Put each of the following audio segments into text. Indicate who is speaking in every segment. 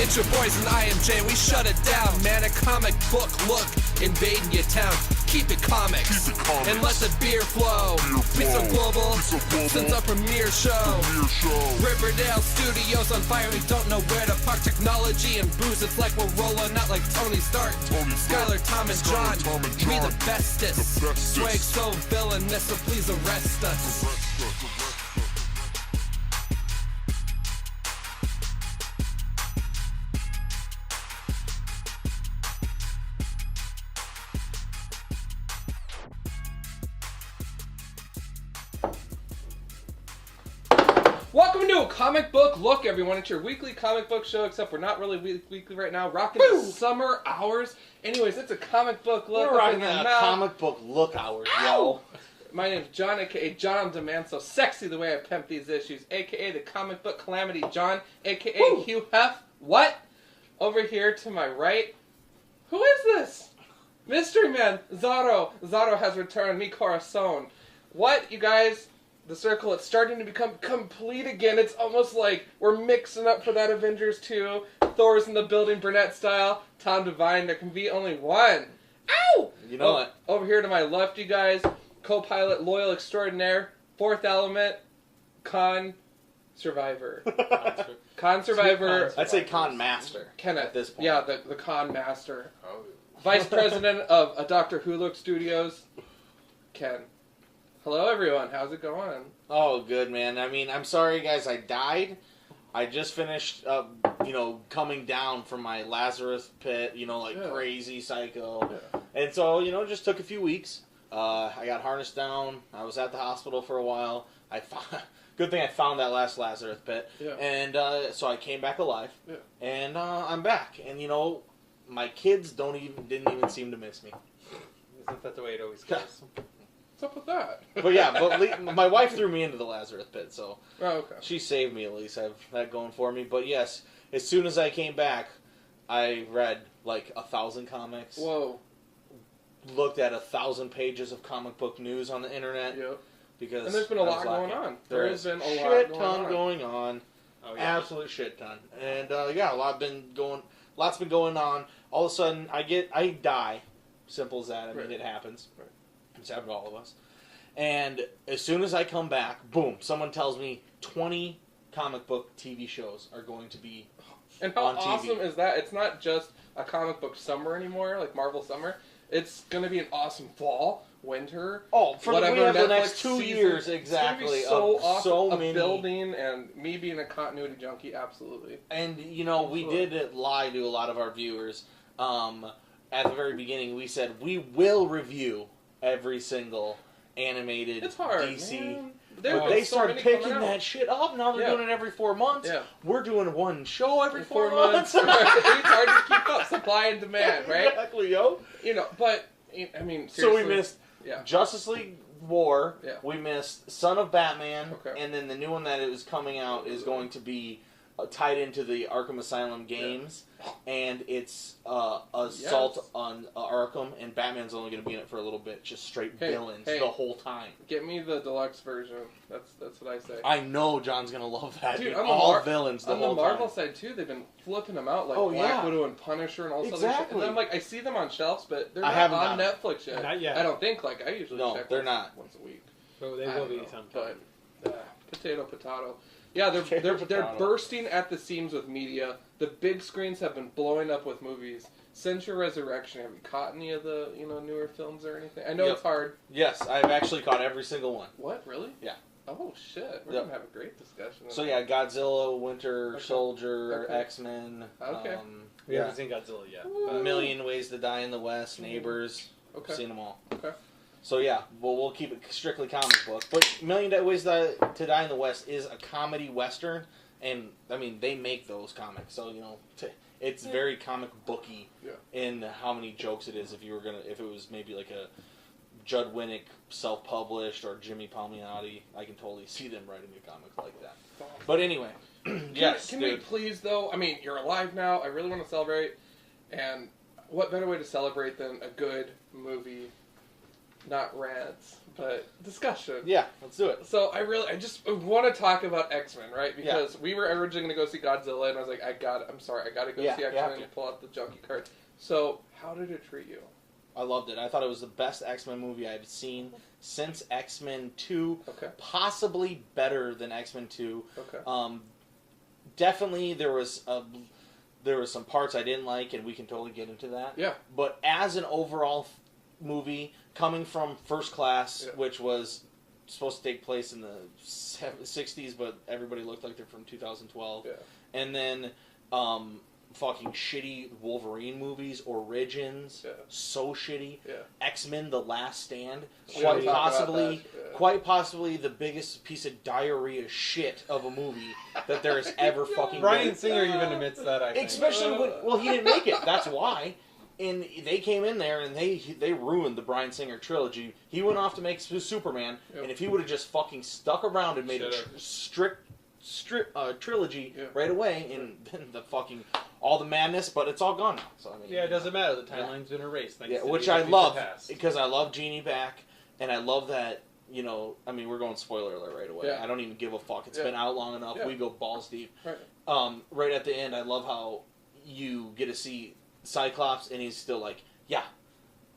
Speaker 1: It's your boys in IMJ, we shut it down, man. A comic book look invading your town. Keep it comics, and let the beer flow. Be so global, since our premiere show. Riverdale Studios on fire, we don't know where to park. Technology and booze, it's like we're rolling out like Tony Stark. Skylar, Tom, and John, we the bestest. Swag so villainous, so please arrest us.
Speaker 2: Welcome to a comic book look, everyone. It's your weekly comic book show, except we're not really weekly right now. Rocking the summer hours. Anyways, it's a comic book look.
Speaker 3: We're rocking the comic book look hours, yo.
Speaker 2: My name's John, a.k.a. John on Demand, so sexy the way I pimp these issues, a.k.a. the comic book calamity John, a.k.a. Hugh Hef. What? Over here to my right, who is this? Mystery Man, Zaro. Zaro has returned, mi corazon. What, you guys? The circle, it's starting to become complete again. It's almost like we're mixing up for that Avengers 2. Thor's in the building, Burnett style. Tom Devine, there can be only one. Ow!
Speaker 3: You know what?
Speaker 2: Over here to my left, you guys, co-pilot, loyal extraordinaire, fourth element, con survivor. Con survivor.
Speaker 3: I'd say con master.
Speaker 2: Kenneth.
Speaker 3: At this point.
Speaker 2: Yeah, the con master. Vice president of a Doctor Who Look Studios, Ken. Hello, everyone. How's it going?
Speaker 3: Oh, good, man. I mean, I'm sorry, guys. I died. I just finished, coming down from my Lazarus pit, crazy psycho. Yeah. And so, it just took a few weeks. I got harnessed down. I was at the hospital for a while. Good thing I found that last Lazarus pit. Yeah. And so I came back alive. Yeah. And I'm back. And, my kids didn't even seem to miss me.
Speaker 4: Isn't that the way it always goes?
Speaker 2: What's up with that?
Speaker 3: But yeah, my wife threw me into the Lazarus pit, so
Speaker 2: okay.
Speaker 3: She saved me at least. I have that going for me. But yes, as soon as I came back, I read like 1,000 comics.
Speaker 2: Whoa.
Speaker 3: Looked at 1,000 pages of comic book news on the internet.
Speaker 2: Yep.
Speaker 3: Because
Speaker 2: and there's been a lot going on.
Speaker 3: There has been a shit ton going on. Oh, yeah. Absolute shit ton. And lots been going on. All of a sudden, I die. Simple as that. I mean, it happens. Right. It's happened to all of us. And as soon as I come back, boom, someone tells me 20 comic book TV shows are going to be
Speaker 2: and how on awesome TV. Is that? It's not just a comic book summer anymore, like Marvel summer. It's going to be an awesome fall, winter.
Speaker 3: Oh, for
Speaker 2: whatever
Speaker 3: the next 2 years, exactly.
Speaker 2: It's going to be so awesome. So many. Building and me being a continuity junkie, absolutely.
Speaker 3: And, we did lie to a lot of our viewers. At the very beginning, we said we will review every single animated
Speaker 2: it's hard,
Speaker 3: DC.
Speaker 2: Man.
Speaker 3: They started picking that shit up. Now they're doing it every 4 months. Yeah. We're doing one show every 4 months.
Speaker 2: It's hard to keep up. Supply and demand, right?
Speaker 3: Exactly, yo.
Speaker 2: But, I mean, seriously.
Speaker 3: So we missed Justice League War. Yeah. We missed Son of Batman. Okay. And then the new one that is coming out is going to be tied into the Arkham Asylum games. Yeah. And it's Assault on Arkham, and Batman's only going to be in it for a little bit, just straight villains the whole time.
Speaker 2: Get me the deluxe version. That's what I say.
Speaker 3: I know John's going to love that. Dude, all villains the whole time.
Speaker 2: On the Marvel side, too, they've been flipping them out, like Black Widow and Punisher and all this other shit. And I'm like, I see them on shelves, but they're not on Netflix yet.
Speaker 4: Not yet.
Speaker 2: I don't think, I usually check.
Speaker 3: No, they're not.
Speaker 2: Once a week.
Speaker 4: But they will be sometime.
Speaker 2: But, potato. Yeah, they're bursting at the seams with media. The big screens have been blowing up with movies. Since your resurrection, have you caught any of the newer films or anything? I know it's hard.
Speaker 3: Yes, I've actually caught every single one.
Speaker 2: What, really?
Speaker 3: Yeah.
Speaker 2: Oh shit, we're gonna have a great discussion.
Speaker 3: So yeah, Godzilla, Winter Soldier, X-Men.
Speaker 2: Okay.
Speaker 4: We haven't seen Godzilla yet.
Speaker 3: A Million Ways to Die in the West, Neighbors.
Speaker 2: Okay.
Speaker 3: Seen them all.
Speaker 2: Okay.
Speaker 3: So yeah, we'll keep it strictly comic book. But Million Ways to Die in the West is a comedy western, and I mean they make those comics, so it's very comic booky in how many jokes it is. If it was maybe like a Judd Winnick self-published or Jimmy Palmiotti, I can totally see them writing a comic like that. But anyway, yes.
Speaker 2: Can we please though? I mean, you're alive now. I really want to celebrate, and what better way to celebrate than a good movie? not rants, but discussion.
Speaker 3: Yeah, let's do it.
Speaker 2: So I just want to talk about X-Men, right? Because we were originally going to go see Godzilla, and I was like, I got to go see X-Men and pull out the junkie card. So, how did it treat you?
Speaker 3: I loved it. I thought it was the best X-Men movie I've seen since X-Men 2.
Speaker 2: Okay.
Speaker 3: Possibly better than X-Men 2.
Speaker 2: Okay.
Speaker 3: Definitely there was some parts I didn't like, and we can totally get into that.
Speaker 2: Yeah.
Speaker 3: But as an overall movie, coming from First Class, which was supposed to take place in the 60s, but everybody looked like they're from 2012.
Speaker 2: Yeah.
Speaker 3: And then fucking shitty Wolverine movies, Origins, so shitty.
Speaker 2: Yeah.
Speaker 3: X-Men: The Last Stand,
Speaker 2: Quite
Speaker 3: quite possibly the biggest piece of diarrhea shit of a movie that there has ever fucking
Speaker 4: Bryan
Speaker 3: been.
Speaker 4: Singer even admits that, I think.
Speaker 3: Especially when, he didn't make it. That's why. And they came in there and they ruined the Bryan Singer trilogy. He went off to make Superman, and if he would have just fucking stuck around and made a strict trilogy right away, and then the fucking all the madness, but it's all gone now. So I mean,
Speaker 4: it doesn't matter. The timeline's been erased.
Speaker 3: Which I love because I love Jeannie back, and I love that. You know, I mean, we're going spoiler alert right away. I don't even give a fuck. It's been out long enough. We go balls deep.
Speaker 2: Right.
Speaker 3: Right at the end, I love how you get to see Cyclops, and he's still like, yeah,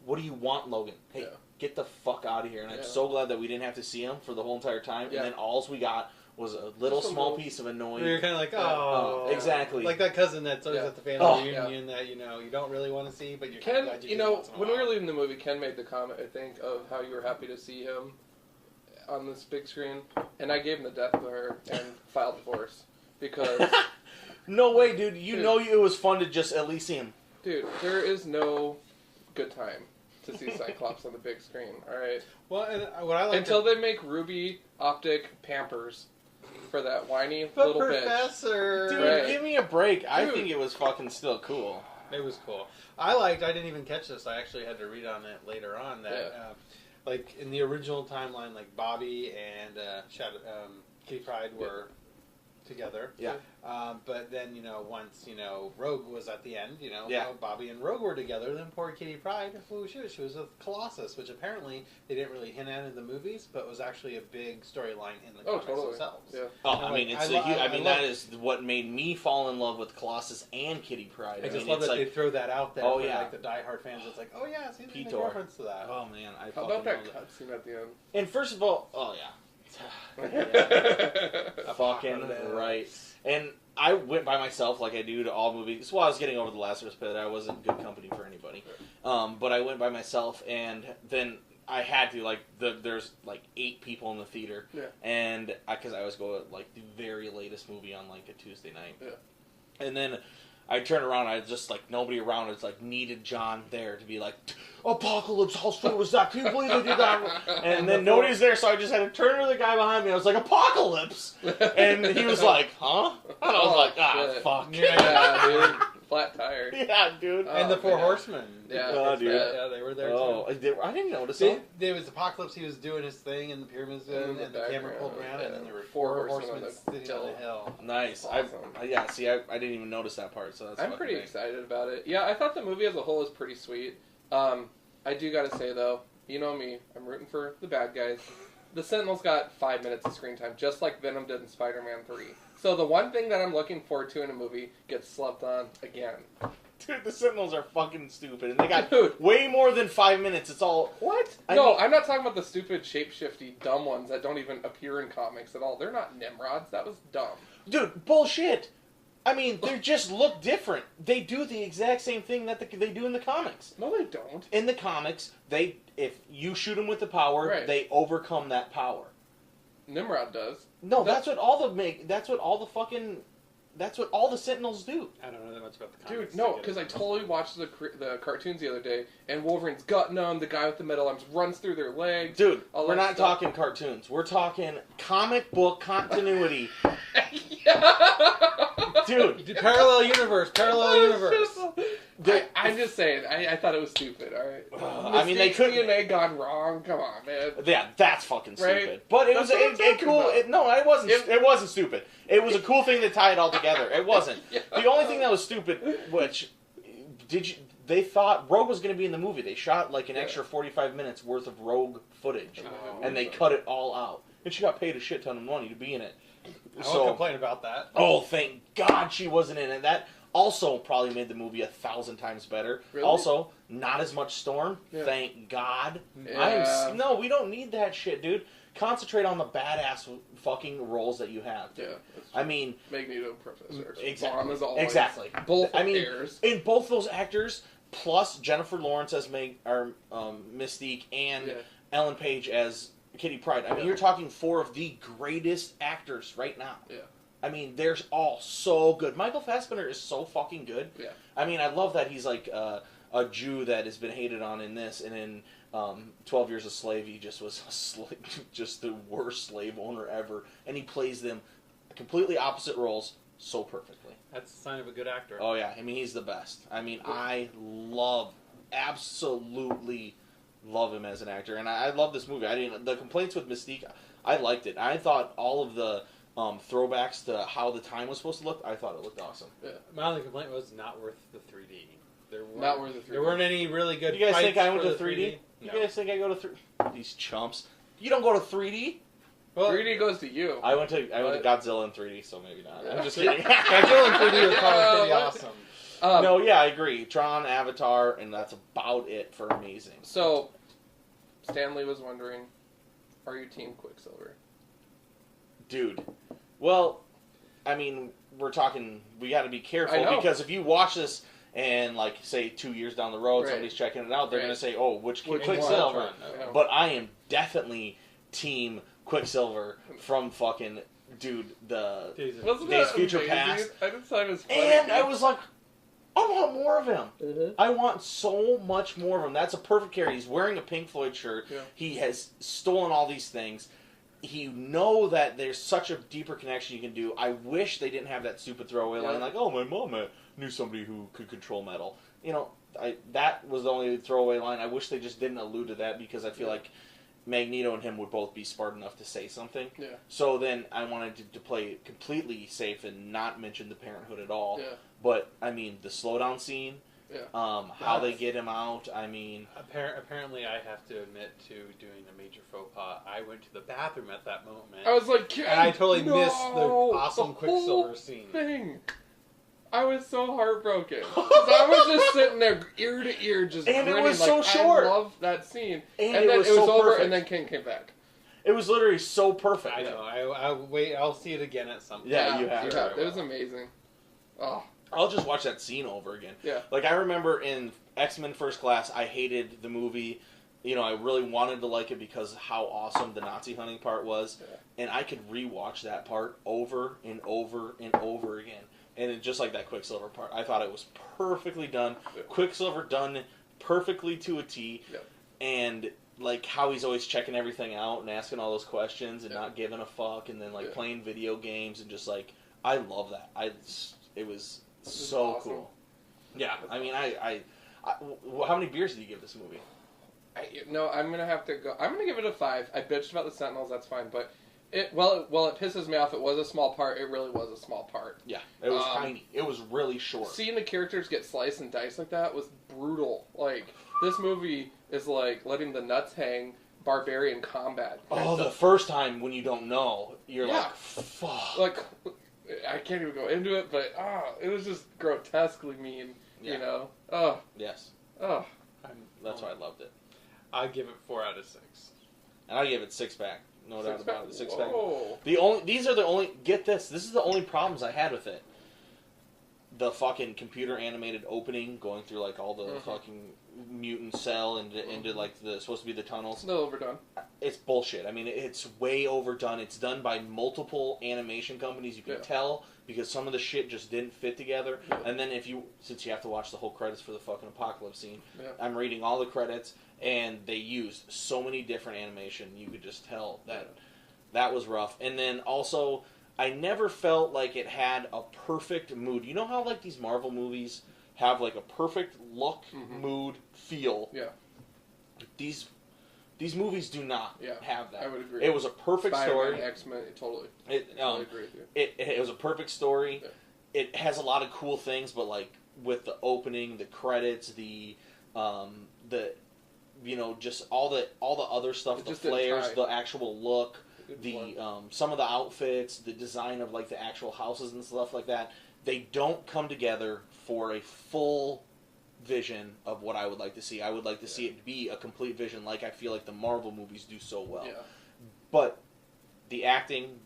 Speaker 3: what do you want, Logan? Hey, get the fuck out of here. And I'm so glad that we didn't have to see him for the whole entire time. And then alls we got was a little small piece of annoying.
Speaker 4: You're kind of like, oh.
Speaker 3: Exactly.
Speaker 4: Like that cousin that's always at the family reunion that, you don't really want to see, but you're kind of glad you did once in a
Speaker 2: when
Speaker 4: while.
Speaker 2: we were leaving the movie, Ken made the comment, I think, of how you were happy to see him on this big screen. And I gave him the death glare and filed divorce. Because...
Speaker 3: No way, dude. It was fun to just at least see him.
Speaker 2: Dude, there is no good time to see Cyclops on the big screen, alright?
Speaker 4: Well, and what I like
Speaker 2: until they make Ruby Optic Pampers for that whiny little
Speaker 4: Professor.
Speaker 2: bitch.
Speaker 3: Dude,
Speaker 2: Right.
Speaker 3: give me a break. I think it was fucking still cool.
Speaker 4: It was cool. I didn't even catch this. I actually had to read on it later on that, like, in the original timeline, like, Bobby and Kitty Pryde were together.
Speaker 3: Yeah.
Speaker 4: But then, once, Rogue was at the end, Bobby and Rogue were together, then poor Kitty Pryde, she was with Colossus, which apparently they didn't really hint at in the movies, but was actually a big storyline in the comics themselves.
Speaker 2: Yeah.
Speaker 3: Oh, I mean, that is what made me fall in love with Colossus and Kitty Pryde.
Speaker 4: I just love that they throw that out there for like the diehard fans. It's like, oh yeah, see, they make
Speaker 3: Petor.
Speaker 4: reference to that.
Speaker 3: Oh man,
Speaker 2: How about that cutscene at the end?
Speaker 3: And first of all, fucking right. And I went by myself like I do to all movies. Well, I was getting over the Lazarus Pit. I wasn't good company for anybody. But I went by myself, and then I had to, there's 8 people in the theater.
Speaker 2: Yeah.
Speaker 3: And because I always go at, the very latest movie on, a Tuesday night.
Speaker 2: Yeah.
Speaker 3: And then I turned around, I just, nobody around. It's needed John there to be like, Apocalypse, how sweet was that? Can you believe they did that? And then nobody's there, so I just had to turn to the guy behind me. I was like, Apocalypse! And he was like, huh? And I was like, fuck.
Speaker 2: Yeah, dude. Flat tire.
Speaker 3: Yeah, dude.
Speaker 4: And the Four Horsemen.
Speaker 2: Yeah,
Speaker 3: dude.
Speaker 4: Yeah, they were there too.
Speaker 3: I didn't notice that.
Speaker 4: There was Apocalypse, he was doing his thing, and the pyramids, and the camera pulled around, and then there were Four Horsemen sitting on the hill.
Speaker 3: Nice.
Speaker 2: Awesome.
Speaker 3: I didn't even notice that part, so that's
Speaker 2: I'm pretty excited about it. Yeah, I thought the movie as a whole was pretty sweet. I do gotta say, though, you know me, I'm rooting for the bad guys. The Sentinels got 5 minutes of screen time, just like Venom did in Spider-Man 3. So the one thing that I'm looking forward to in a movie gets slept on again.
Speaker 3: Dude, the Sentinels are fucking stupid, and they got way more than 5 minutes. It's all...
Speaker 2: What? I'm not talking about the stupid, shape-shifty, dumb ones that don't even appear in comics at all. They're not Nimrods. That was dumb.
Speaker 3: Dude, bullshit. I mean, they just look different. They do the exact same thing that they do in the comics.
Speaker 2: No, they don't.
Speaker 3: In the comics, if you shoot them with the power, they overcome that power.
Speaker 2: Nimrod does.
Speaker 3: No, that's what all the Sentinels do.
Speaker 4: I don't know that much about the comics.
Speaker 2: Dude, no, because I totally watched the cartoons the other day, and Wolverine's gutting them, the guy with the metal arms runs through their legs.
Speaker 3: Dude, we're not talking cartoons. We're talking comic book continuity. Dude.
Speaker 4: Parallel universe.
Speaker 2: I'm just saying, I thought it was stupid, alright?
Speaker 3: I mean, they couldn't...
Speaker 2: DNA gone wrong, come on, man.
Speaker 3: Yeah, that's fucking stupid.
Speaker 2: Right?
Speaker 3: But it
Speaker 2: That's
Speaker 3: was
Speaker 2: what I'm
Speaker 3: a cool... It wasn't stupid. It was a cool thing to tie it all together. It wasn't. The only thing that was stupid, which... they thought Rogue was going to be in the movie. They shot like an extra 45 minutes worth of Rogue footage, and they cut it all out. And she got paid a shit ton of money to be in it.
Speaker 4: I won't complain about that.
Speaker 3: Oh, thank God she wasn't in it. That also probably made the movie 1,000 times better.
Speaker 2: Really?
Speaker 3: Also, not as much Storm. Yeah. Thank God.
Speaker 2: Yeah.
Speaker 3: No, we don't need that shit, dude. Concentrate on the badass fucking roles that you have.
Speaker 2: Yeah.
Speaker 3: I mean,
Speaker 2: Magneto, Professor X.
Speaker 3: Exactly.
Speaker 2: Bomb is always
Speaker 3: Exactly.
Speaker 2: Both
Speaker 3: I mean,
Speaker 2: airs.
Speaker 3: in both those actors, plus Jennifer Lawrence as Mystique and Ellen Page as Kitty Pryde. I mean, you're talking 4 of the greatest actors right now.
Speaker 2: Yeah.
Speaker 3: I mean, they're all so good. Michael Fassbender is so fucking good.
Speaker 2: Yeah.
Speaker 3: I mean, I love that he's like a Jew that has been hated on in this, and in 12 Years a Slave, he just was just the worst slave owner ever, and he plays them completely opposite roles so perfectly.
Speaker 4: That's a sign of a good actor.
Speaker 3: Oh yeah, I mean, he's the best. I mean, I absolutely love him as an actor, and I love this movie. The complaints with Mystique, I liked it. I thought all of the throwbacks to how the time was supposed to look, I thought it looked awesome.
Speaker 4: Yeah. My only complaint was not worth the 3D.
Speaker 2: Not worth the 3D.
Speaker 4: There weren't any really good.
Speaker 3: You guys think I went to
Speaker 4: 3D?
Speaker 3: You guys think I go to 3D? These chumps. You don't go to 3D?
Speaker 2: Well, 3D goes to you.
Speaker 3: I went to Godzilla in 3D, so maybe not. I'm just kidding.
Speaker 4: Godzilla in 3D was probably pretty awesome.
Speaker 3: No, yeah, I agree. Tron, Avatar, and that's about it for amazing.
Speaker 2: So, Stanley was wondering, are you Team Quicksilver?
Speaker 3: Dude. Well, I mean, we got to be careful, because if you watch this and, like, say 2 years down the road, somebody's checking it out, they're going to say, oh, which Quicksilver? But I am definitely Team Quicksilver from fucking, dude, the Days Future Past.
Speaker 2: I just thought it was funny.
Speaker 3: And I was like, I want more of him. Mm-hmm. I want so much more of him. That's a perfect character. He's wearing a Pink Floyd shirt. Yeah. He has stolen all these things. You know that there's such a deeper connection you can do. I wish they didn't have that stupid throwaway line like, oh, my mom knew somebody who could control metal. You know, that was the only throwaway line. I wish they just didn't allude to that, because I feel like Magneto and him would both be smart enough to say something. Yeah. So then I wanted to play it completely safe and not mention the parenthood at all. Yeah. But, I mean, the slowdown scene, how they get him out, I mean...
Speaker 4: Apparently, I have to admit to doing a major faux pas. I went to the bathroom at that moment.
Speaker 2: I was like,
Speaker 4: and I totally missed the awesome Quicksilver scene.
Speaker 2: I was so heartbroken. I was just sitting there, ear to ear, just
Speaker 3: and
Speaker 2: grinning.
Speaker 3: It was so short.
Speaker 2: I love that scene.
Speaker 3: And
Speaker 2: then it was
Speaker 3: so
Speaker 2: over,
Speaker 3: perfect.
Speaker 2: and then King came back.
Speaker 3: It was literally so perfect.
Speaker 4: I know. I'll wait. I'll see it again at some point.
Speaker 3: Yeah, you have.
Speaker 2: It was amazing. Oh.
Speaker 3: I'll just watch that scene over again. Yeah. Like, I remember in X-Men First Class, I hated the movie. You know, I really wanted to like it because how awesome the Nazi hunting part was. Yeah. And I could rewatch that part over and over and over again. And it, just like that Quicksilver part, I thought it was perfectly done. Yeah. Quicksilver done perfectly to a T. Yeah. And, like, how he's always checking everything out and asking all those questions and not giving a fuck. And then, like, playing video games and just, like, I love that. It was so awesome. Cool. Yeah, I mean, I how many beers did you give this movie?
Speaker 2: I'm gonna have to go. I'm gonna give it a 5. I bitched about the Sentinels. That's fine, but it pisses me off. It was a small part. It really was a small part.
Speaker 3: Yeah, it was tiny. It was really short.
Speaker 2: Seeing the characters get sliced and diced like that was brutal. Like, this movie is like letting the nuts hang. Barbarian combat.
Speaker 3: Oh, the first time when you don't know, you're like, fuck.
Speaker 2: Like, I can't even go into it, but it was just grotesquely mean, you know? Oh.
Speaker 3: Yes.
Speaker 2: Oh.
Speaker 3: That's why I loved it.
Speaker 4: I give it 4 out of 6.
Speaker 3: And I give it 6 back. No doubt about it. 6 back.
Speaker 2: Whoa.
Speaker 3: These are the only, get this is the only problems I had with it. The fucking computer animated opening, going through like all the fucking mutant cell into like supposed to be the tunnels.
Speaker 2: It's a little overdone.
Speaker 3: It's bullshit. I mean, it's way overdone. It's done by multiple animation companies. You can tell because some of the shit just didn't fit together. Yeah. And then since you have to watch the whole credits for the fucking apocalypse scene, I'm reading all the credits, and they used so many different animation. You could just tell that was rough. And then also, I never felt like it had a perfect mood. You know how like these Marvel movies have like a perfect look, mood, feel? Yeah. These movies do not have that.
Speaker 2: I would agree.
Speaker 3: It was a perfect story.
Speaker 2: X-Men, totally.
Speaker 3: I agree with you. It was a perfect story. Yeah. It has a lot of cool things, but like with the opening, the credits, the just all the other stuff, the flares, the actual look, the some of the outfits, the design of like the actual houses and stuff like that. They don't come together for a full vision of what I would like to see. I would like to see it be a complete vision, like I feel like the Marvel movies do so well. Yeah. But the acting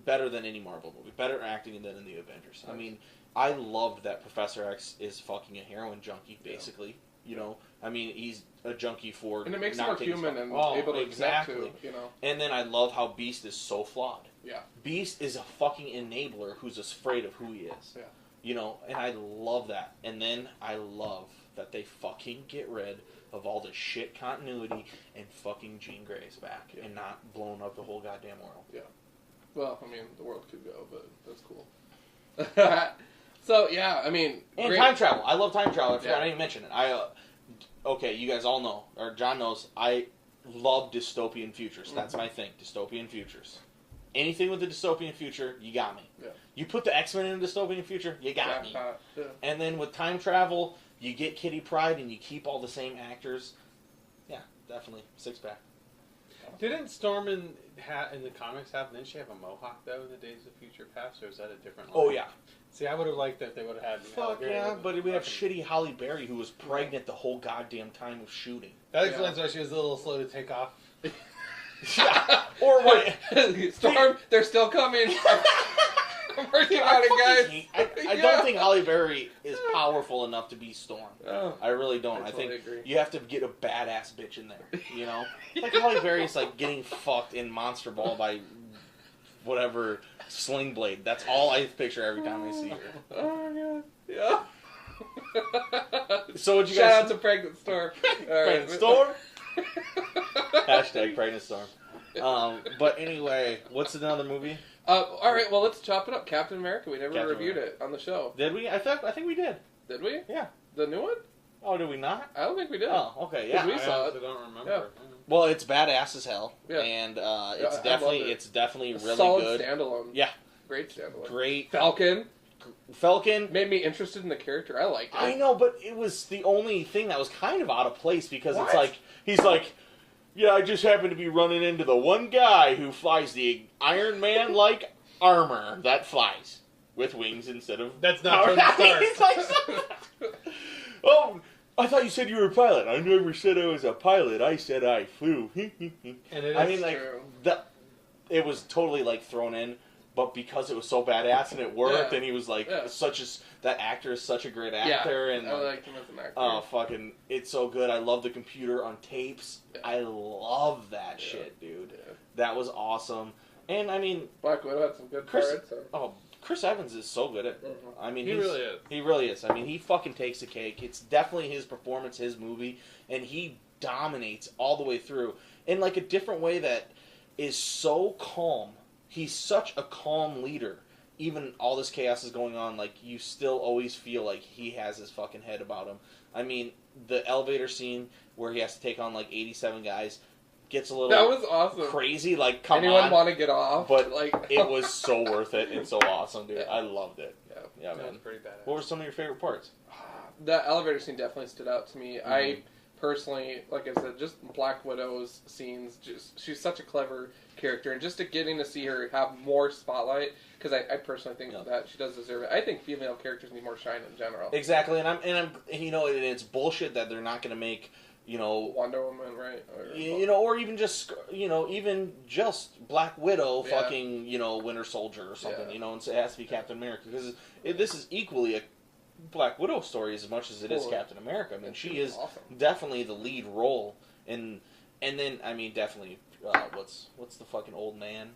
Speaker 3: better than any Marvel movie, better acting than in the Avengers. I mean, I loved that Professor X is fucking a heroin junkie, basically. You know, I mean, he's a junkie for
Speaker 2: and it makes him more human and able to
Speaker 3: exactly.
Speaker 2: Accept to, you know.
Speaker 3: And then I love how Beast is so flawed.
Speaker 2: Yeah.
Speaker 3: Beast is a fucking enabler who's afraid of who he is.
Speaker 2: Yeah.
Speaker 3: You know, and I love that. And then I love that they fucking get rid of all the shit continuity and fucking Jean Grey's back and not blowing up the whole goddamn world.
Speaker 2: Yeah. Well, I mean, the world could go, but that's cool. So, yeah, I mean...
Speaker 3: And great. Time travel. I love time travel. I forgot I didn't mention it. Okay, you guys all know, or John knows, I love dystopian futures. That's my thing, dystopian futures. Anything with a dystopian future, you got me. Yeah. You put the X-Men in a dystopian future, you got me. Yeah. And then with time travel, you get Kitty Pryde and you keep all the same actors. Yeah, definitely. Six-pack.
Speaker 4: Didn't Storm in the comics didn't she have a mohawk, though, in the Days of Future Past, or is that a different line?
Speaker 3: Oh, yeah.
Speaker 4: See, I would have liked that if they would have had...
Speaker 3: Fuck yeah, but we have shitty Halle Berry, who was pregnant the whole goddamn time of shooting.
Speaker 4: That explains why she was a little slow to take off.
Speaker 3: Yeah. Or what?
Speaker 2: Storm, they're still coming. I'm working on it,
Speaker 3: guys. I don't think Halle Berry is powerful enough to be Storm. Oh, I really don't. I think you have to get a badass bitch in there, you know? Like Halle Berry's like getting fucked in Monster Ball by whatever Sling Blade. That's all I picture every time I see her.
Speaker 2: Oh my god. Yeah.
Speaker 3: So what you
Speaker 2: Shout
Speaker 3: guys...
Speaker 2: out to Pregnant Storm.
Speaker 3: Pregnant Storm? Hashtag Pregnant Storm. But anyway, what's another movie?
Speaker 2: All right, well, let's chop it up. Captain America. We never
Speaker 3: Captain
Speaker 2: reviewed
Speaker 3: America.
Speaker 2: it on the show.
Speaker 3: Did we? I think we did.
Speaker 2: Did we?
Speaker 3: Yeah.
Speaker 2: The new one?
Speaker 3: Oh, did we not?
Speaker 2: I don't think we did.
Speaker 3: Oh, okay, yeah.
Speaker 2: We saw it.
Speaker 4: I don't remember.
Speaker 2: Yeah.
Speaker 3: Well, it's badass as hell.
Speaker 2: Yeah.
Speaker 3: And it's definitely really
Speaker 2: solid
Speaker 3: good.
Speaker 2: Standalone.
Speaker 3: Yeah.
Speaker 2: Great standalone.
Speaker 3: Great.
Speaker 2: Falcon made me interested in the character. I liked it.
Speaker 3: I know, but it was the only thing that was kind of out of place because it's like he's like, yeah, I just happened to be running into the one guy who flies the Iron Man like armor that flies with wings instead of.
Speaker 4: That's not Tony Stark.
Speaker 3: Oh, I thought you said you were a pilot. I never said I was a pilot. I said I flew.
Speaker 4: And it is
Speaker 3: it was totally like thrown in. But because it was so badass and it worked, and he was like that actor is such a great actor, and
Speaker 2: I liked him as an actor.
Speaker 3: Oh, fucking, it's so good. I love the computer on tapes. Yeah. I love that shit, dude. Yeah. That was awesome. And I mean,
Speaker 2: Black Widow had some good parts.
Speaker 3: Chris Evans is so good at. I mean,
Speaker 4: he really is.
Speaker 3: He really is. I mean, he fucking takes the cake. It's definitely his performance, his movie, and he dominates all the way through in like a different way that is so calm. He's such a calm leader. Even all this chaos is going on, like, you still always feel like he has his fucking head about him. I mean, the elevator scene where he has to take on, like, 87 guys gets a little...
Speaker 2: That was awesome.
Speaker 3: Crazy, like, come
Speaker 2: Anyone
Speaker 3: on.
Speaker 2: want to get off?
Speaker 3: But,
Speaker 2: like,
Speaker 3: it was so worth it and so awesome, dude. I loved it. Yeah, man.
Speaker 4: That was pretty badass.
Speaker 3: What were some of your favorite parts?
Speaker 2: The elevator scene definitely stood out to me. Mm-hmm. I personally, like I said, just Black Widow's scenes, she's such a clever character, and just getting to see her have more spotlight, because I personally think that she does deserve it. I think female characters need more shine in general.
Speaker 3: Exactly, and I'm you know, and it's bullshit that they're not going to make, you know,
Speaker 2: Wonder Woman, right?
Speaker 3: Or even just Black Widow, fucking, you know, Winter Soldier or something, you know, and so it has to be Captain America, because this is equally a Black Widow story as much as it is Captain America. I mean, she is definitely the lead role, and then I mean, definitely, what's the fucking old man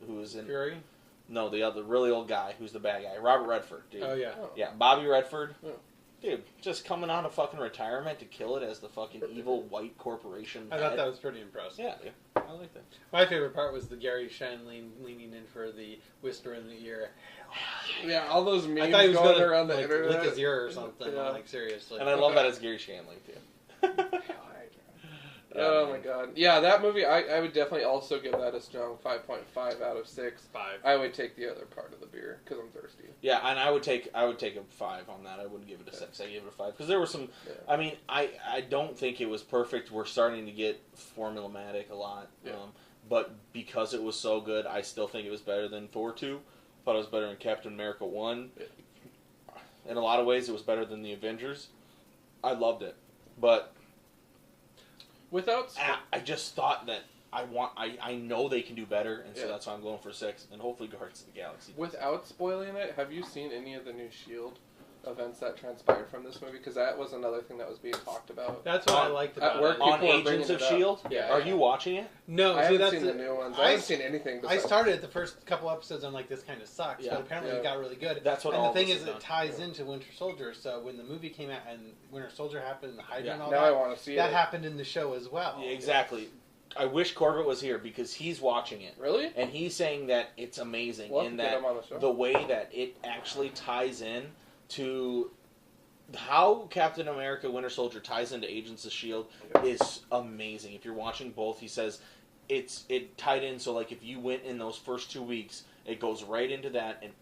Speaker 3: who is in
Speaker 4: Fury?
Speaker 3: No, the other really old guy who's the bad guy, Robert Redford, dude.
Speaker 4: Oh yeah,
Speaker 3: yeah, Bobby Redford, dude, just coming out of fucking retirement to kill it as the fucking evil white corporation.
Speaker 4: I thought that was pretty impressive.
Speaker 3: Yeah, I like that.
Speaker 4: My favorite part was the Gary Shen leaning in for the whisper in the ear.
Speaker 2: Yeah, all those memes
Speaker 4: I thought he was
Speaker 2: going
Speaker 4: gonna,
Speaker 2: around the
Speaker 4: like,
Speaker 2: internet.
Speaker 4: lick his ear or something. Like, seriously.
Speaker 3: And I love that it's Gary Shanley too.
Speaker 2: Oh my god. Yeah, that movie, I would definitely also give that a strong 5.5 out of 6.
Speaker 4: 5.
Speaker 2: I would take the other part of the beer, because I'm thirsty.
Speaker 3: Yeah, and I would take a 5 on that. I wouldn't give it a 6. I give it a 5. Because there were some...
Speaker 2: Yeah.
Speaker 3: I mean, I don't think it was perfect. We're starting to get formulaic a lot.
Speaker 2: Yeah.
Speaker 3: But because it was so good, I still think it was better than Thor 2. Thought it was better than Captain America 1. Yeah. In a lot of ways, it was better than the Avengers. I loved it. But... I just thought that I know they can do better, and so that's why I'm going for 6, and hopefully Guardians of the Galaxy.
Speaker 2: Without spoiling it, have you seen any of the new S.H.I.E.L.D. events that transpired from this movie? Because that was another thing that was being talked about.
Speaker 4: That's what I liked about
Speaker 2: work,
Speaker 4: it.
Speaker 3: On Agents of S.H.I.E.L.D.?
Speaker 2: Yeah.
Speaker 3: Are you watching it?
Speaker 4: No,
Speaker 2: I
Speaker 4: see,
Speaker 2: haven't seen the new ones. I haven't seen anything
Speaker 4: I
Speaker 2: besides...
Speaker 4: started the first couple episodes and I'm like, this kind of sucks,
Speaker 3: Yeah.
Speaker 4: but apparently it got really good.
Speaker 3: That's what
Speaker 4: and
Speaker 3: all
Speaker 4: the thing
Speaker 3: of us
Speaker 4: is,
Speaker 3: have
Speaker 4: it ties into Winter Soldier, so when the movie came out and Winter Soldier happened and the Hydra and all
Speaker 2: now
Speaker 4: that,
Speaker 2: I want to see
Speaker 4: that
Speaker 2: it.
Speaker 4: happened in the show as well.
Speaker 3: Yeah, exactly. I wish Corbett was here because he's watching it.
Speaker 2: Really?
Speaker 3: And he's saying that it's amazing
Speaker 2: We'll have
Speaker 3: in
Speaker 2: to get
Speaker 3: that
Speaker 2: him on the show.
Speaker 3: the way that it actually ties in to how Captain America Winter Soldier ties into Agents of S.H.I.E.L.D. is amazing. If you're watching both, he says it tied in, so like if you went in those first 2 weeks, it goes right into that, and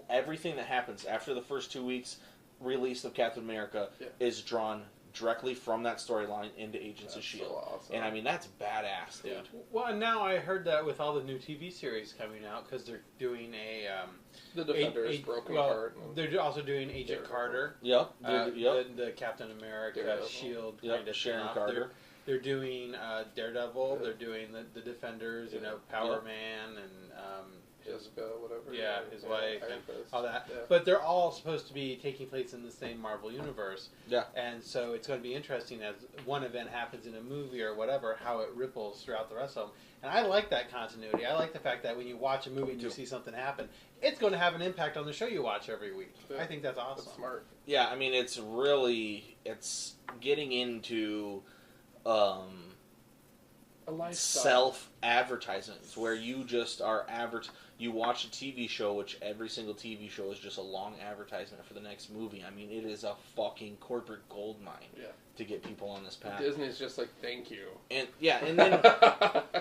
Speaker 3: everything that happens after the first 2 weeks release of Captain America is drawn directly from that storyline into Agents of S.H.I.E.L.D.
Speaker 2: So awesome.
Speaker 3: And I mean, that's badass, dude.
Speaker 4: Well, and now I heard that with all the new TV series coming out, because they're doing
Speaker 2: The Defenders, Broken Heart.
Speaker 4: They're also doing Agent Carter.
Speaker 3: Yep.
Speaker 4: The Captain America,
Speaker 2: Daredevil.
Speaker 4: S.H.I.E.L.D.
Speaker 3: Yep.
Speaker 4: kind of
Speaker 3: Sharon
Speaker 4: spin-off.
Speaker 3: Carter.
Speaker 4: They're doing Daredevil.
Speaker 2: Yeah.
Speaker 4: They're doing the Defenders. You know, Power Man and
Speaker 2: Jessica, whatever.
Speaker 4: his wife, and
Speaker 2: Fist.
Speaker 4: all that.
Speaker 2: Yeah.
Speaker 4: But they're all supposed to be taking place in the same Marvel universe.
Speaker 3: Yeah.
Speaker 4: And so it's going to be interesting as one event happens in a movie or whatever, how it ripples throughout the rest of them. And I like that continuity. I like the fact that when you watch a movie and you see something happen, it's going to have an impact on the show you watch every week.
Speaker 2: Yeah.
Speaker 4: I think that's awesome.
Speaker 2: That's smart.
Speaker 3: Yeah, I mean, it's getting into
Speaker 2: A lifestyle.
Speaker 3: self-advertisements where you just are you watch a TV show, which every single TV show is just a long advertisement for the next movie. I mean, it is a fucking corporate gold mine to get people on this path.
Speaker 2: Disney's just like, thank you.
Speaker 3: And and then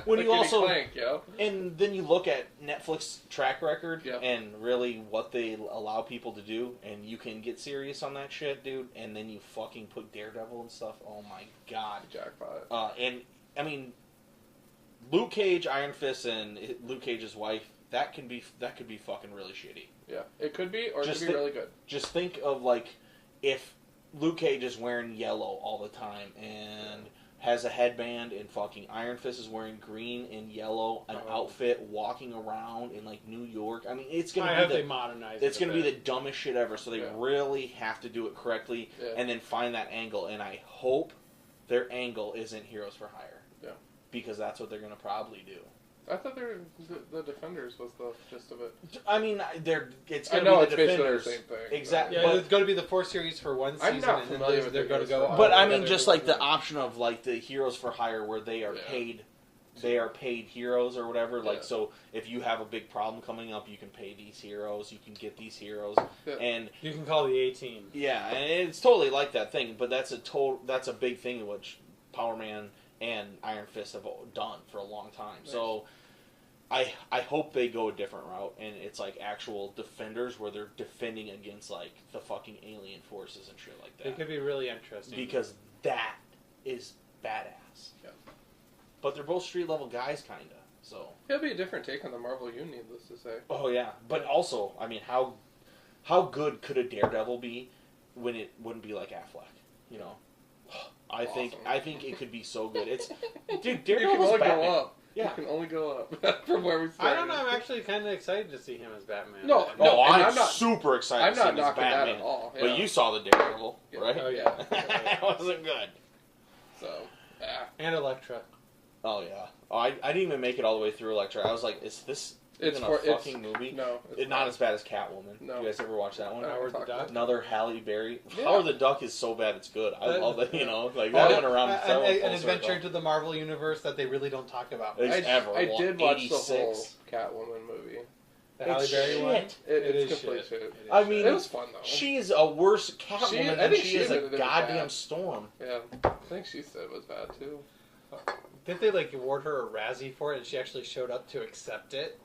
Speaker 3: when you also
Speaker 2: clank, yo.
Speaker 3: and then you look at Netflix track record
Speaker 2: Yep.
Speaker 3: and really what they allow people to do, and you can get serious on that shit, dude. And then you fucking put Daredevil and stuff. Oh my god,
Speaker 2: Jackpot.
Speaker 3: and I mean, Luke Cage, Iron Fist, and Luke Cage's wife. That could be fucking really shitty.
Speaker 2: Yeah, it could be, or it
Speaker 3: Just
Speaker 2: could be really good.
Speaker 3: Just think of like if Luke Cage is wearing yellow all the time and has a headband, and fucking Iron Fist is wearing green and yellow, an outfit, walking around in like New York. I mean, it's gonna be
Speaker 4: modernize
Speaker 3: it's gonna be the dumbest shit ever. So they
Speaker 2: Yeah.
Speaker 3: really have to do it correctly, and then find that angle. And I hope their angle isn't Heroes for Hire.
Speaker 2: Yeah.
Speaker 3: Because that's what they're gonna probably do.
Speaker 2: I thought the Defenders was the gist of it.
Speaker 3: I mean, it's
Speaker 2: I
Speaker 3: going to
Speaker 2: know
Speaker 3: be
Speaker 2: it's
Speaker 3: the
Speaker 2: basically
Speaker 3: Defenders.
Speaker 2: the same thing.
Speaker 3: Exactly.
Speaker 4: Yeah,
Speaker 3: But,
Speaker 4: it's going to be the 4 series for one season,
Speaker 2: I'm not
Speaker 4: and then
Speaker 2: familiar with
Speaker 4: they're
Speaker 2: the
Speaker 4: going to
Speaker 2: Heroes
Speaker 4: go.
Speaker 2: for
Speaker 3: but I
Speaker 2: Yeah,
Speaker 3: mean,
Speaker 2: they're
Speaker 3: just like the
Speaker 2: looking-
Speaker 3: option of like the Heroes for Hire, where they are paid, heroes or whatever. Like, so if you have a big problem coming up, you can pay these heroes, you can get these heroes, and
Speaker 4: You can call the A-Team.
Speaker 3: yeah, and it's totally like that thing. But that's a big thing which Power Man and Iron Fist have done for a long time.
Speaker 2: Nice.
Speaker 3: So I hope they go a different route, and it's like actual Defenders where they're defending against like the fucking alien forces and shit like that.
Speaker 4: It could be really interesting.
Speaker 3: Because that is badass.
Speaker 2: Yeah.
Speaker 3: But they're both street level guys, kinda. So.
Speaker 2: It'll be a different take on the Marvel U, needless to say.
Speaker 3: Oh yeah, but also, I mean, how good could a Daredevil be when it wouldn't be like Affleck? You know, I think it could be so good. It's dude,
Speaker 2: You can
Speaker 3: Daredevil's
Speaker 2: only
Speaker 3: Batman.
Speaker 2: go up.
Speaker 3: Yeah.
Speaker 2: You can only go up from where we started.
Speaker 4: I don't know. I'm actually kind of excited to see him as Batman.
Speaker 2: No,
Speaker 3: Oh,
Speaker 2: and
Speaker 3: I'm
Speaker 2: I'm not-
Speaker 3: super excited
Speaker 2: I'm
Speaker 3: to see
Speaker 2: not
Speaker 3: him as
Speaker 2: knocking that
Speaker 3: Batman.
Speaker 2: at all.
Speaker 3: But you saw the Daredevil,
Speaker 2: Yeah.
Speaker 3: right?
Speaker 4: Oh yeah.
Speaker 3: That wasn't good.
Speaker 2: So, yeah.
Speaker 4: And Elektra.
Speaker 3: Oh yeah. Oh, I didn't even make it all the way through Elektra. I was like, is this even a fucking movie?
Speaker 2: No.
Speaker 3: It's not as bad as Catwoman.
Speaker 2: No.
Speaker 3: You guys ever watch that one?
Speaker 4: Howard the Duck.
Speaker 3: Another Halle Berry.
Speaker 2: Yeah.
Speaker 3: Howard the Duck is so bad it's good. I love that. You know, like
Speaker 4: Well,
Speaker 3: that went around.
Speaker 4: an adventure into the Marvel universe that they really don't talk about.
Speaker 3: It's
Speaker 2: I did watch
Speaker 3: 86.
Speaker 2: the whole Catwoman movie.
Speaker 4: The Halle
Speaker 3: It's
Speaker 4: Berry
Speaker 3: shit.
Speaker 4: one.
Speaker 2: It's
Speaker 4: is
Speaker 2: complete
Speaker 4: shit.
Speaker 2: shit.
Speaker 3: I mean,
Speaker 2: It was fun though.
Speaker 3: She is a worse Catwoman
Speaker 2: I
Speaker 3: than
Speaker 2: think
Speaker 3: she
Speaker 2: she
Speaker 3: is a
Speaker 2: admitted it was
Speaker 3: goddamn
Speaker 2: bad.
Speaker 3: Storm.
Speaker 2: Yeah, I think she said it was bad too.
Speaker 4: Didn't they like award her a Razzie for it, and she actually showed up to accept it?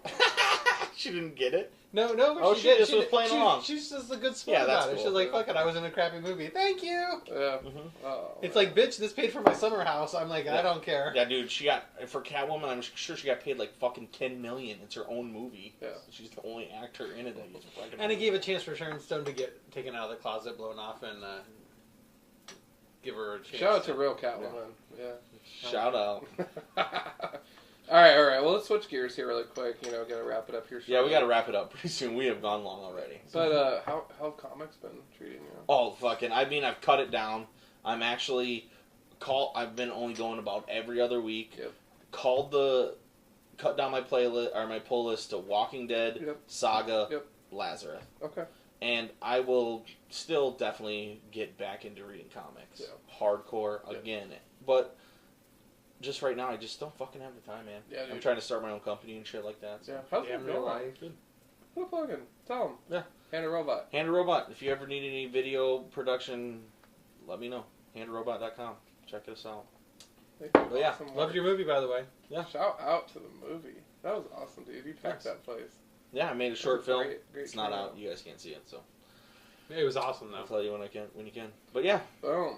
Speaker 3: She didn't get it.
Speaker 4: No, but
Speaker 3: Oh,
Speaker 4: she
Speaker 3: she
Speaker 4: did.
Speaker 3: just was playing along.
Speaker 4: She's just a good sport
Speaker 3: Yeah, that's
Speaker 4: about it.
Speaker 3: cool.
Speaker 4: She's like, "Fuck it, I was in a crappy movie. Thank you."
Speaker 2: Yeah.
Speaker 3: Oh,
Speaker 4: It's like, bitch, this paid for my summer house. I'm like, I don't care.
Speaker 3: Yeah, dude, she got for Catwoman. I'm sure she got paid like fucking $10 million. It's her own movie.
Speaker 2: Yeah.
Speaker 3: She's the only actor in it that gets fucking.
Speaker 4: And it gave a chance for Sharon Stone to get taken out of the closet, blown off, and give her a chance.
Speaker 2: Shout out to real Catwoman. Yeah.
Speaker 3: Shout out.
Speaker 2: All right. Well, let's switch gears here really quick. Gotta wrap it up here.
Speaker 3: Yeah, we gotta wrap it up pretty soon. We have gone long already.
Speaker 2: But how have comics been treating you?
Speaker 3: Oh, fucking! I mean, I've cut it down. I'm actually I've been only going about every other week.
Speaker 2: Yep.
Speaker 3: Cut down my playlist or my pull list to Walking Dead,
Speaker 2: Yep.
Speaker 3: Saga,
Speaker 2: Yep.
Speaker 3: Lazarus.
Speaker 2: Okay.
Speaker 3: And I will still definitely get back into reading comics.
Speaker 2: Yeah.
Speaker 3: Hardcore again. But just right now, I just don't fucking have the time, man.
Speaker 2: Yeah, dude.
Speaker 3: I'm trying to start my own company and shit like that. So.
Speaker 2: Yeah. How's it
Speaker 4: real
Speaker 2: going?
Speaker 4: life.
Speaker 2: Who fucking? Tell them.
Speaker 3: Yeah.
Speaker 2: Hand a robot.
Speaker 3: Hand a Robot. If you ever need any video production, let me know. handarobot.com. Check us out.
Speaker 2: But
Speaker 3: yeah,
Speaker 4: Loved your movie, by the way.
Speaker 3: Yeah.
Speaker 2: Shout out to the movie. That was awesome, dude. You packed that place.
Speaker 3: Yeah, I made a short film.
Speaker 2: Great
Speaker 3: It's not
Speaker 2: turnout.
Speaker 3: out. You guys can't see it, so
Speaker 4: It was awesome,
Speaker 3: I'll
Speaker 4: though.
Speaker 3: tell you when you can. But yeah,
Speaker 2: Boom.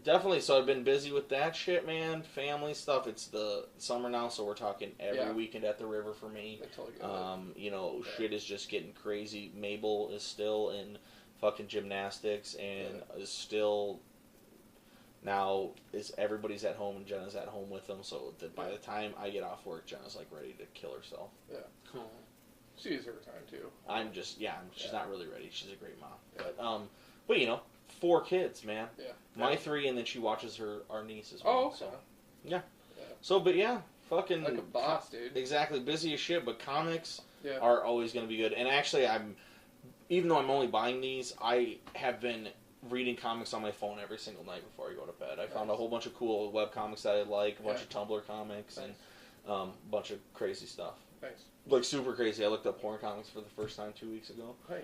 Speaker 3: definitely. So I've been busy with that shit, man. Family stuff. It's the summer now, so we're talking every weekend at the river for me.
Speaker 2: I totally get it.
Speaker 3: Shit is just getting crazy. Mabel is still in fucking gymnastics and is still now is everybody's at home and Jenna's at home with them. So that by the time I get off work, Jenna's like ready to kill herself.
Speaker 2: Yeah.
Speaker 4: Cool.
Speaker 2: She's her time too.
Speaker 3: She's not really ready. She's a great mom. But 4 kids, man.
Speaker 2: Yeah.
Speaker 3: My 3, and then she watches our niece as well.
Speaker 2: Oh, okay.
Speaker 3: So, yeah. So, but yeah, fucking
Speaker 2: Like a boss, dude.
Speaker 3: Exactly, busy as shit. But comics
Speaker 2: Yeah.
Speaker 3: are always going to be good. And actually, even though I'm only buying these, I have been reading comics on my phone every single night before I go to bed. I found a whole bunch of cool web comics that I like, a bunch of Tumblr comics, and a bunch of crazy stuff.
Speaker 2: Nice.
Speaker 3: Like super crazy. I looked up porn comics for the first time 2 weeks ago.
Speaker 2: Nice.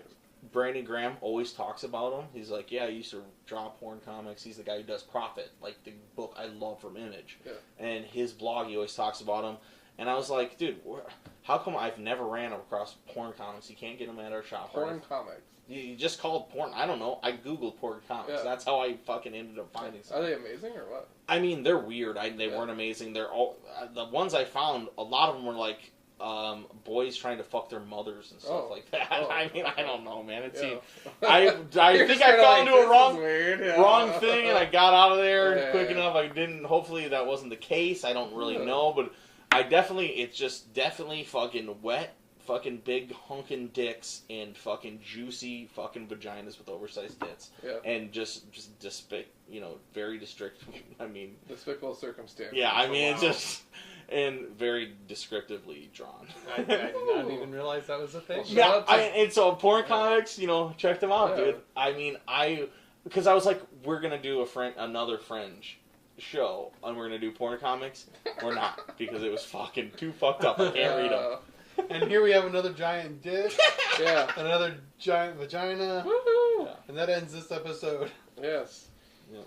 Speaker 3: Brandon Graham always talks about him. He's like, yeah, I used to draw porn comics. He's the guy who does Prophet, like the book I love from Image.
Speaker 2: Yeah.
Speaker 3: And his blog, he always talks about him. And I was like, dude, how come I've never ran across porn comics? You can't get them at our shop.
Speaker 2: Porn comics.
Speaker 3: You just called porn. I don't know. I Googled porn comics.
Speaker 2: Yeah.
Speaker 3: That's how I fucking ended up finding some.
Speaker 2: Are they amazing or what?
Speaker 3: I mean, they're weird. They weren't amazing. They're all the ones I found. A lot of them were like boys trying to fuck their mothers and stuff like that. I mean, I don't know, man. It seemed I think I fell into a wrong thing, and I got out of there quick enough. I didn't. Hopefully, that wasn't the case. I don't really know, but it's just definitely fucking wet. Fucking big hunkin' dicks and fucking juicy fucking vaginas with oversized tits.
Speaker 2: Yeah.
Speaker 3: And just very I mean...
Speaker 2: Despicable circumstance.
Speaker 3: Yeah, I mean, it's just... And very descriptively drawn.
Speaker 4: I did not even realize that was a thing.
Speaker 3: And so porn comics, check them out, dude. I mean, because I was like, we're going to do another Fringe show, and we're going to do porn comics. We're not, because it was fucking too fucked up. I can't read them.
Speaker 4: And here we have another giant dick.
Speaker 2: Yeah.
Speaker 4: Another giant vagina.
Speaker 2: Woohoo!
Speaker 4: And that ends this episode.
Speaker 2: Yes.
Speaker 3: Yep.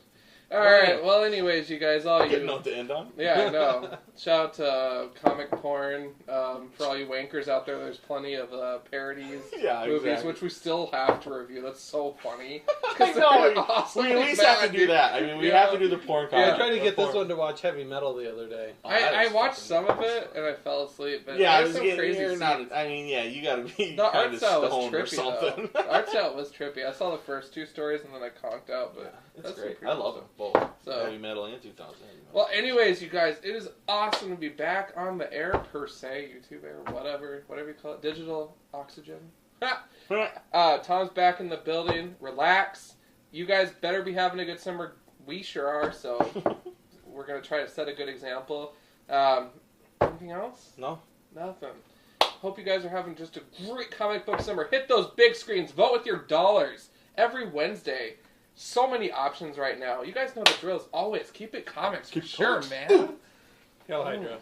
Speaker 2: Alright, well anyways, you guys,
Speaker 3: Good note to end on.
Speaker 2: Yeah, I know. Shout out to comic porn. For all you wankers out there, there's plenty of parodies, movies, which we still have to review. That's so funny.
Speaker 3: I know. We at least have to do that. I mean, we have to do the porn comic.
Speaker 4: Yeah, I tried to get this one to watch heavy metal the other day.
Speaker 2: I watched some of it, and I fell asleep. But
Speaker 3: yeah,
Speaker 2: there's some crazy
Speaker 3: you gotta be
Speaker 2: the
Speaker 3: kind
Speaker 2: art
Speaker 3: of
Speaker 2: style was
Speaker 3: stoned or
Speaker 2: trippy,
Speaker 3: something.
Speaker 2: The art style was trippy. I saw the first 2 stories, and then I conked out, but
Speaker 3: that's great.
Speaker 2: some
Speaker 3: I love them both.
Speaker 2: So,
Speaker 3: heavy metal and 2000.
Speaker 2: Well, anyways, you guys, it is awesome to be back on the air, per se, YouTube air, whatever you call it, digital oxygen. Tom's back in the building. Relax. You guys better be having a good summer. We sure are, so we're going to try to set a good example. Anything else?
Speaker 3: No.
Speaker 2: Nothing. Hope you guys are having just a great comic book summer. Hit those big screens. Vote with your dollars. Every Wednesday. So many options right now. You guys know the drill. Always keep it comics for sure, man.
Speaker 4: Hell Hydra.